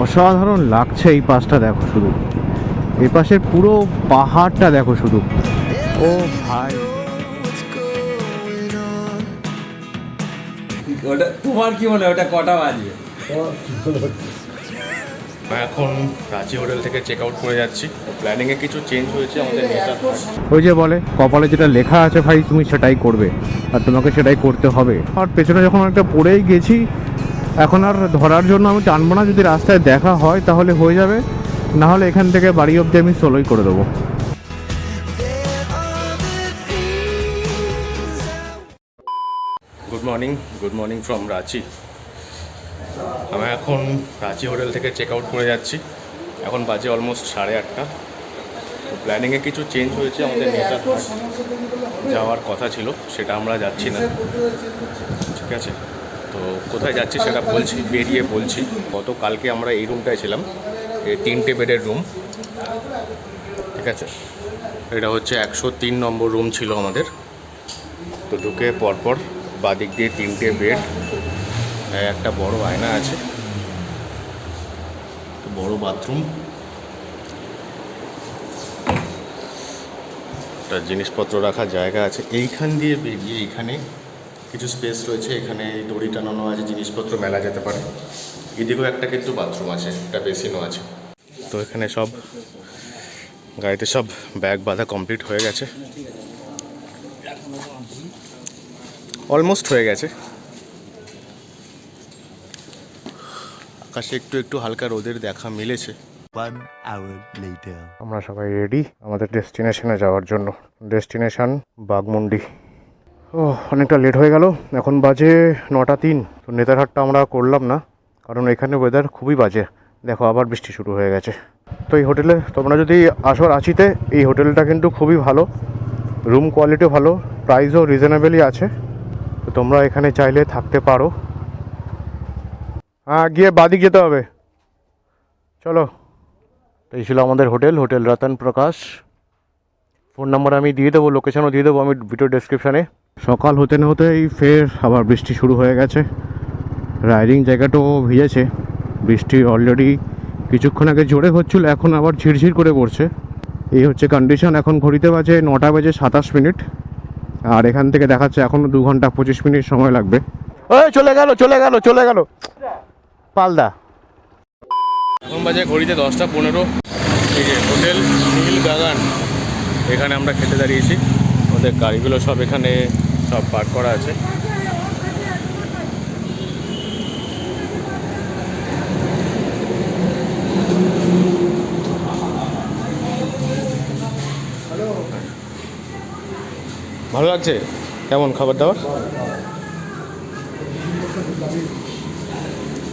অসাধারণ লাগছে। এই পাশটা দেখো শুধু, এই পাশের পুরো পাহাড়টা দেখো শুধু। ও ভাই, ওটা তোমার কি মনে হয় ওটা কটা বাজবে? এখন রাঁচি হোটেল থেকে চেক আউট করে যাচ্ছি। প্ল্যানিংয়ে কিছু চেঞ্জ হয়েছে আমাদের নেতা। ওই যে বলে কপালে যেটা লেখা আছে ভাই তুমি সেটাই করবে, আর তোমাকে সেটাই করতে হবে। আর পেছনে যখন একটা পড়েই গেছি, এখন আর ধরার জন্য আমি টানবো না। যদি রাস্তায় দেখা হয় তাহলে হয়ে যাবে, না হলে এখান থেকে বাড়ি অবধি আমি সোলোই করে দেবো। Good morning from Ranchi. আমি এখন রাঁচি হোটেল থেকে চেক আউট করে যাচ্ছি। এখন বাজে অলমোস্ট 8:30। তো প্ল্যানিংয়ে কিছু চেঞ্জ হয়েছে আমাদের নেতা যাওয়ার কথা ছিল, সেটা আমরা যাচ্ছি না। ঠিক আছে, তো কোথায় যাচ্ছি সেটা বলছি, বেরিয়ে বলছি। গতকালকে আমরা এই রুমটায় ছিলাম, এই 3টে বেডের রুম। ঠিক আছে, এটা হচ্ছে 103 নম্বর রুম ছিল আমাদের। তো ঢুকে পরপর বাদিক দিয়ে 3টে বেড, একটা বড় আয়না আছে, বড় বাথরুম, একটা জিনিসপত্র রাখার জায়গা আছে। এইখান দিয়ে বেরিয়ে এইখানে কিছু স্পেস রয়েছে, এখানে দড়ি টানানো আছে, জিনিসপত্র মেলা যেতে পারে। এদিকেও একটা কিন্তু বাথরুম আছে, একটা বেসিনও আছে। তো এখানে সব গাড়িতে সব ব্যাগ বাঁধা কমপ্লিট হয়ে গেছে, অলমোস্ট হয়ে গেছে। আকাশে একটু একটু হালকা রোদের দেখা মিলেছে। আমরা সবাই রেডি আমাদের ডেস্টিনেশনে যাওয়ার জন্য। ডেস্টিনেশন বাঘমুন্ডি। ও অনেকটা লেট হয়ে গেল, এখন বাজে 9:03। তো নেতারহাটটা আমরা করলাম না, কারণ এখানে ওয়েদার খুবই বাজে। দেখো আবার বৃষ্টি শুরু হয়ে গেছে। তো এই হোটেলে তোমরা যদি আসো রাঁচিতে, এই হোটেলটা কিন্তু খুবই ভালো, রুম কোয়ালিটিও ভালো, প্রাইসও রিজনেবলই আছে। তো তোমরা এখানে চাইলে থাকতে পারো। হ্যাঁ, গিয়ে বাদিক যেতে হবে, চলো। এই ছিল আমাদের হোটেল, হোটেল রতন প্রকাশ। ফোন নাম্বার আমি দিয়ে দেবো, লোকেশনও দিয়ে দেবো আমি ভিডিও ডেসক্রিপশানে। সকাল হতে না হতেই ফের আবার বৃষ্টি শুরু হয়ে গেছে। রাইডিং জায়গাটাও ভিজেছে। বৃষ্টি অলরেডি কিছুক্ষণ আগে জোরে হচ্ছিল, এখন আবার ঝিরঝির করে পড়ছে। এই হচ্ছে কন্ডিশন। এখন ঘড়িতে বাজে 9:27 আর এখান থেকে দেখাচ্ছে এখনও 2 ঘন্টা 25 মিনিট সময় লাগবে। ওই চলে গেল পালদা। এখন বাজে ঘড়িতে 10:15। এই যে হোটেল নীল বাগান, এখানে আমরা খেতে দাঁড়িয়েছি। আমাদের গাড়িগুলো সব এখানে সব পার্ক করা আছে। ভালো লাগছে? কেমন খাবার দাবার?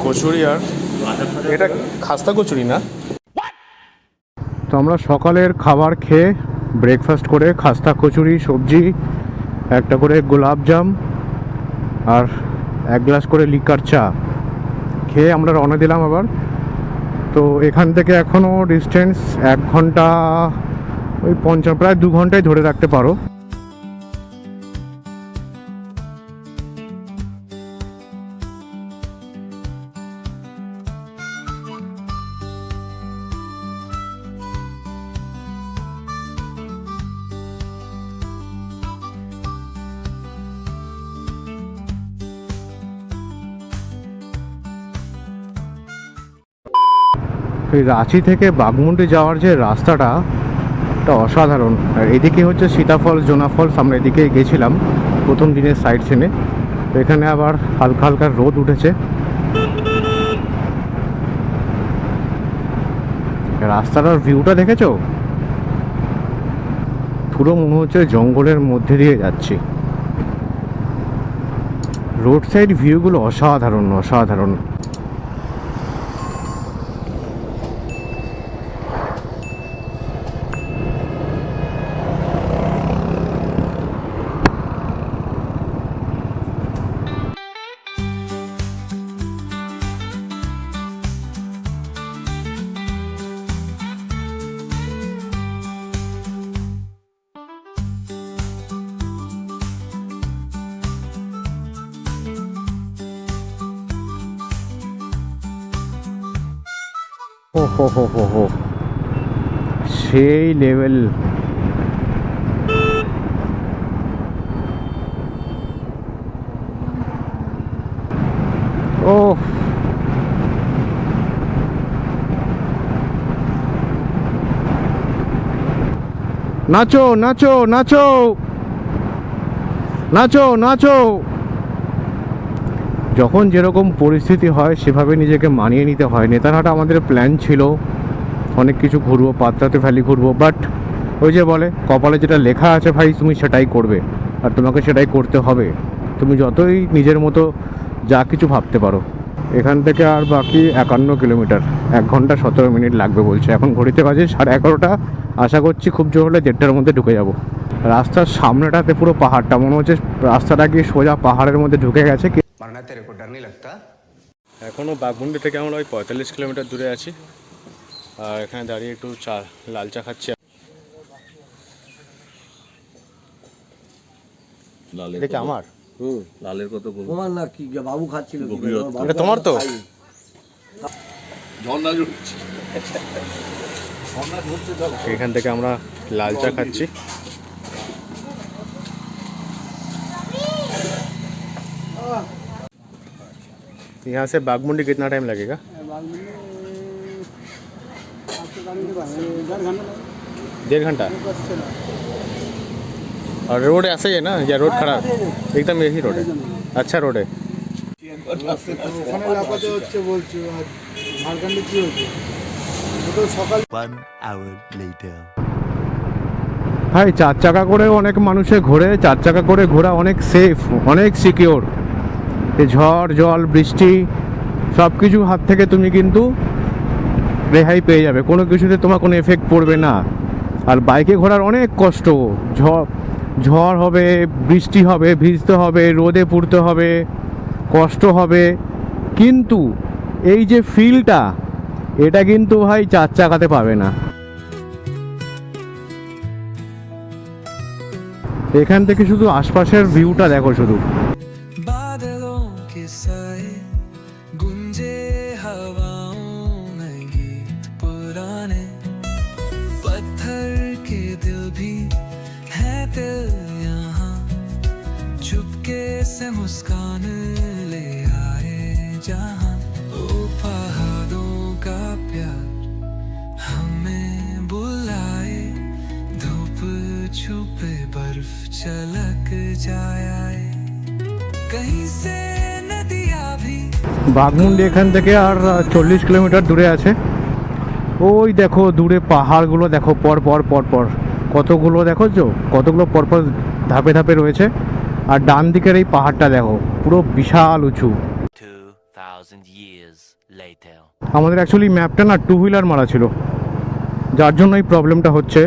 কচুরি, আর এটা খাস্তা কচুরি না? তো আমরা সকালের খাবার খেয়ে ব্রেকফাস্ট করে খাস্তা কচুরি, সবজি, একটা করে গোলাপজাম আর 1 গ্লাস করে লিকার চা খেয়ে আমরা রওনা দিলাম আবার। তো এখান থেকে এখনও ডিস্টেন্স 1 ঘন্টা, ওই 50, প্রায় 2 ঘন্টায় ধরে রাখতে পারো। এই রাঁচি থেকে বাঘমুন্ডি যাওয়ার যে রাস্তাটা, এটা অসাধারণ। আর এদিকে হচ্ছে সীতা ফলস, জোনা ফলস, আমরা এদিকে গেছিলাম প্রথম দিনের সাইড সিনে। তো এখানে আবার হালকা হালকা রোদ উঠেছে। রাস্তাটার ভিউটা দেখেছো? পুরো মনে হচ্ছে জঙ্গলের মধ্যে দিয়ে যাচ্ছি। রোড সাইড ভিউগুলো অসাধারণ। ও হো হো হো হো, সেই লেভেল। ও নাচো নাচো নাচো নাচো নাচো। যখন যেরকম পরিস্থিতি হয় সেভাবে নিজেকে মানিয়ে নিতে হয়। নেতারহাট আমাদের প্ল্যান ছিল অনেক কিছু ঘুরবো, পাত্রাতে ভ্যালি ঘুরবো, বাট ওই যে বলে কপালে যেটা লেখা আছে ভাই তুমি সেটাই করবে, আর তোমাকে সেটাই করতে হবে। তুমি যতই নিজের মতো যা কিছু ভাবতে পারো। এখান থেকে আর বাকি 51 কিলোমিটার, 1 ঘন্টা 17 মিনিট লাগবে বলছে। এখন ঘড়িতে বাজে 11:30। আশা করছি খুব জোর হলে 1:30টার মধ্যে ঢুকে যাব। রাস্তার সামনেটাতে পুরো পাহাড়টা, মনে হচ্ছে রাস্তাটা গিয়ে সোজা পাহাড়ের মধ্যে ঢুকে গেছে। এখনও বাঘমুন্ডি থেকে আমরা ওই 45 কিলোমিটার দূরে আছি, আর এখানে দাঁড়িয়ে একটু লাল চা খাচ্ছি। এটা কি আমার? লালের কত তোমার না কি বাবু খাচ্ছিল কি? বাবু এটা তোমার তো? খাইনি। ঝর্ণা জুড়ছে। এখান থেকে আমরা লাল চা খাচ্ছি। यहाँ से बागमुंडी कितना टाइम लगेगा? 1.5 घंटा। और रोड ऐसा ही है ना, या रोड खराब? एकदम यही रोड है, अच्छा रोड है। ওখানে লাফাতে হচ্ছে বলছি, আর ঝাড়খণ্ডে কি হচ্ছে? ও তো সকাল 1 hour later. ভাই 4 চাকা করে অনেক মানুষে ঘোরে, 4 চাকা করে ঘোরা অনেক সেফ, অনেক সিকিওর। এই ঝড় জল বৃষ্টি সব কিছুর হাত থেকে তুমি কিন্তু রেহাই পেয়ে যাবে, কোনো কিছুতে তোমার কোনো এফেক্ট পড়বে না। আর বাইকে ঘোরার অনেক কষ্ট, ঝড় হবে, বৃষ্টি হবে, ভিজতে হবে, রোদে পুড়তে হবে, কষ্ট হবে, কিন্তু এই যে ফিলটা, এটা কিন্তু ভাই 4 চাকাতে পাবে না। এখান থেকে শুধু আশপাশের ভিউটা দেখো শুধু। बादलों के साए गुंजे हवाओं में गीत पुराने, पत्थर के दिल भी है दिल यहाँ, चुपके से मुस्कान ले आए जहाँ। ओ पहाड़ों का प्यार हमें बुलाए, धूप छुपे बर्फ चलक जाए, कहीं से नदियाँ भी। বাঘমুন্ডি এখান থেকে আর 40 কিলোমিটার দূরে আছে। ওই দেখো দূরে পাহাড়গুলো দেখো, পর পর পর পর কতগুলো, দেখো তো কতগুলো পরপর ধাপে ধাপে রয়েছে। আর ডান দিকের এই পাহাড়টা দেখো, পুরো বিশাল উঁচু। 2000 years later. আমাদের অ্যাকচুয়ালি ম্যাপটা না 2 হুইলার মারা ছিল, যার জন্য এই প্রবলেমটা হচ্ছে।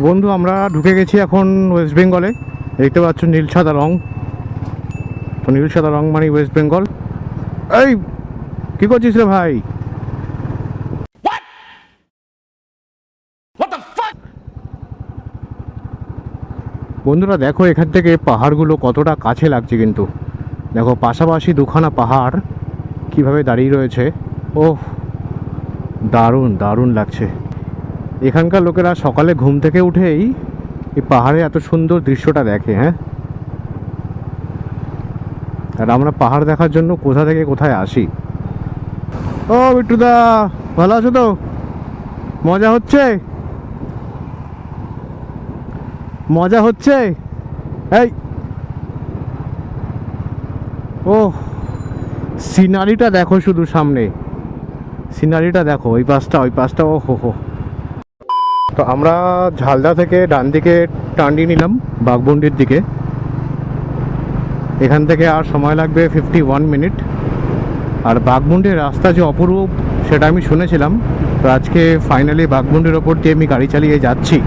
বন্ধু আমরা ঢুকে গেছি এখন ওয়েস্ট বেঙ্গলে। দেখতে পাচ্ছ নীল সাদা রং, তো নীল সাদা রং মানে ওয়েস্ট বেঙ্গল। এই কি করছিস রে ভাই? বন্ধুরা দেখো এখান থেকে পাহাড়গুলো কতটা কাছে লাগছে, কিন্তু দেখো পাশাপাশি দুখানা পাহাড় কিভাবে দাঁড়িয়ে রয়েছে। ওহ দারুণ দারুণ লাগছে। এখানকার লোকেরা সকালে ঘুম থেকে উঠেই এই পাহাড়ে এত সুন্দর দৃশ্যটা দেখে। হ্যাঁ, আর আমরা পাহাড় দেখার জন্য কোথা থেকে কোথায় আসি। ও বিট্টুদা, ভালো আছো তো? মজা হচ্ছে, মজা হচ্ছে। এই ও সিনারিটা দেখো শুধু, সামনে সিনারিটা দেখো, ওই পাশটা ওই পাশটা, ও হো হো। তো আমরা ঝালদা থেকে ডান দিকে টান্ডি নিলাম বাঘমুন্ডির দিকে। এখান থেকে আর সময় লাগবে 51 মিনিট। আর বাঘমুন্ডির রাস্তা যে অপরূপ সেটা আমি শুনেছিলাম, তো আজকে ফাইনালি বাঘমুন্ডির ওপর দিয়ে আমি গাড়ি চালিয়ে যাচ্ছি।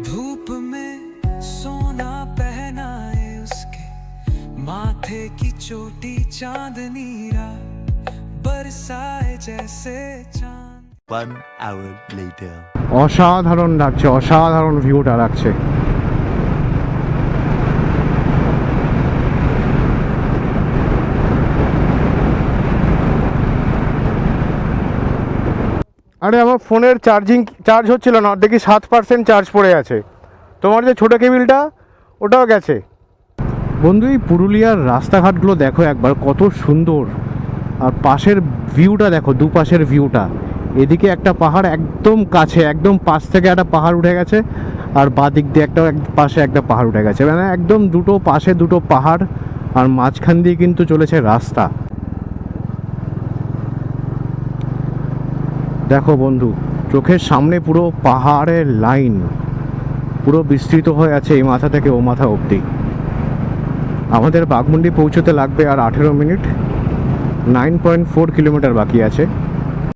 धूप में सोना पहनाए उसके माथे की चोटी, चांदनी रात बरसाए जैसे चांद। 1 hour later. অসাধারণ লাগছে, অসাধারণ ভিউটা লাগছে। আরে আমার ফোনের চার্জ হচ্ছিল না, দেখি 7% চার্জ পড়ে আছে। তোমার যে ছোটো কেবিলটা ওটাও গেছে। বন্ধু এই পুরুলিয়ার রাস্তাঘাটগুলো দেখো একবার, কত সুন্দর। আর পাশের ভিউটা দেখো, দুপাশের ভিউটা। এদিকে একটা পাহাড় একদম কাছে, একদম পাশ থেকে একটা পাহাড় উঠে গেছে, আর বাদিক দিয়ে পাশে একটা পাহাড় উঠে গেছে, মানে একদম দুটো পাশে দুটো পাহাড়, আর মাঝখান দিয়ে কিন্তু চলেছে রাস্তা। দেখো বন্ধু, চোখের সামনে পুরো পাহাড়ের লাইন পুরো বিস্তৃত হয়ে আছে এই মাথা থেকে ও মাথা অবধি। আমাদের বাঘমুন্ডি পৌঁছতে লাগবে আর 18 মিনিট। 9.4 কিলোমিটার বাকি আছে।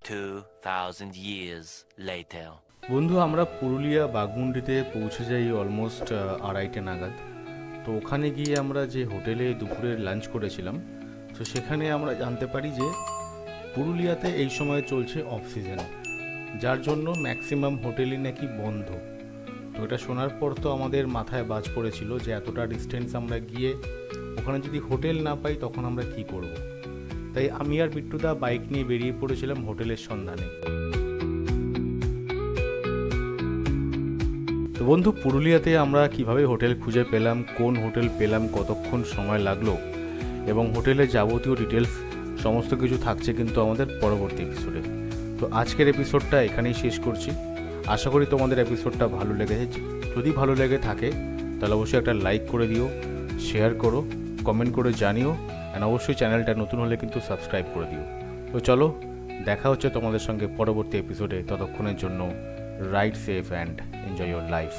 2000 years later. বন্ধু আমরা পুরুলিয়া বাঘমুন্ডিতে পৌঁছে যাই অলমোস্ট 2:30 নাগাদ। তো ওখানে গিয়ে আমরা যে হোটেলে দুপুরের লাঞ্চ করেছিলাম, তো সেখানে আমরা জানতে পারি যে পুরুলিয়াতে এই সময় চলছে অফ সিজন, যার জন্য ম্যাক্সিমাম হোটেলই নাকি বন্ধ। তো এটা শোনার পর তো আমাদের মাথায় বাজ পড়েছিল যে এতটা ডিস্টেন্স আমরা গিয়ে ওখানে যদি হোটেল না পাই তখন আমরা কি করব। তাই আমি আর বিট্টুদা বাইক নিয়ে বেরিয়ে পড়েছিলাম হোটেলের সন্ধানে। তো বন্ধু পুরুলিয়াতে আমরা কিভাবে হোটেল খুঁজে পেলাম, কোন হোটেল পেলাম, কতক্ষণ সময় লাগলো এবং হোটেলের যাবতীয় ডিটেলস সমস্ত কিছু থাকছে কিন্তু আমাদের পরবর্তী এপিসোডে। তো আজকের এপিসোডটা এখানেই শেষ করছি। আশা করি তোমাদের এপিসোডটা ভালো লেগেছে। যদি ভালো লেগে থাকে তাহলে অবশ্যই একটা লাইক করে দিও, শেয়ার করো, কমেন্ট করে জানিও, অ্যান্ড অবশ্যই চ্যানেলটা নতুন হলে কিন্তু সাবস্ক্রাইব করে দিও। তো চলো, দেখা হচ্ছে তোমাদের সঙ্গে পরবর্তী এপিসোডে। ততক্ষণের জন্য ride safe and enjoy your life.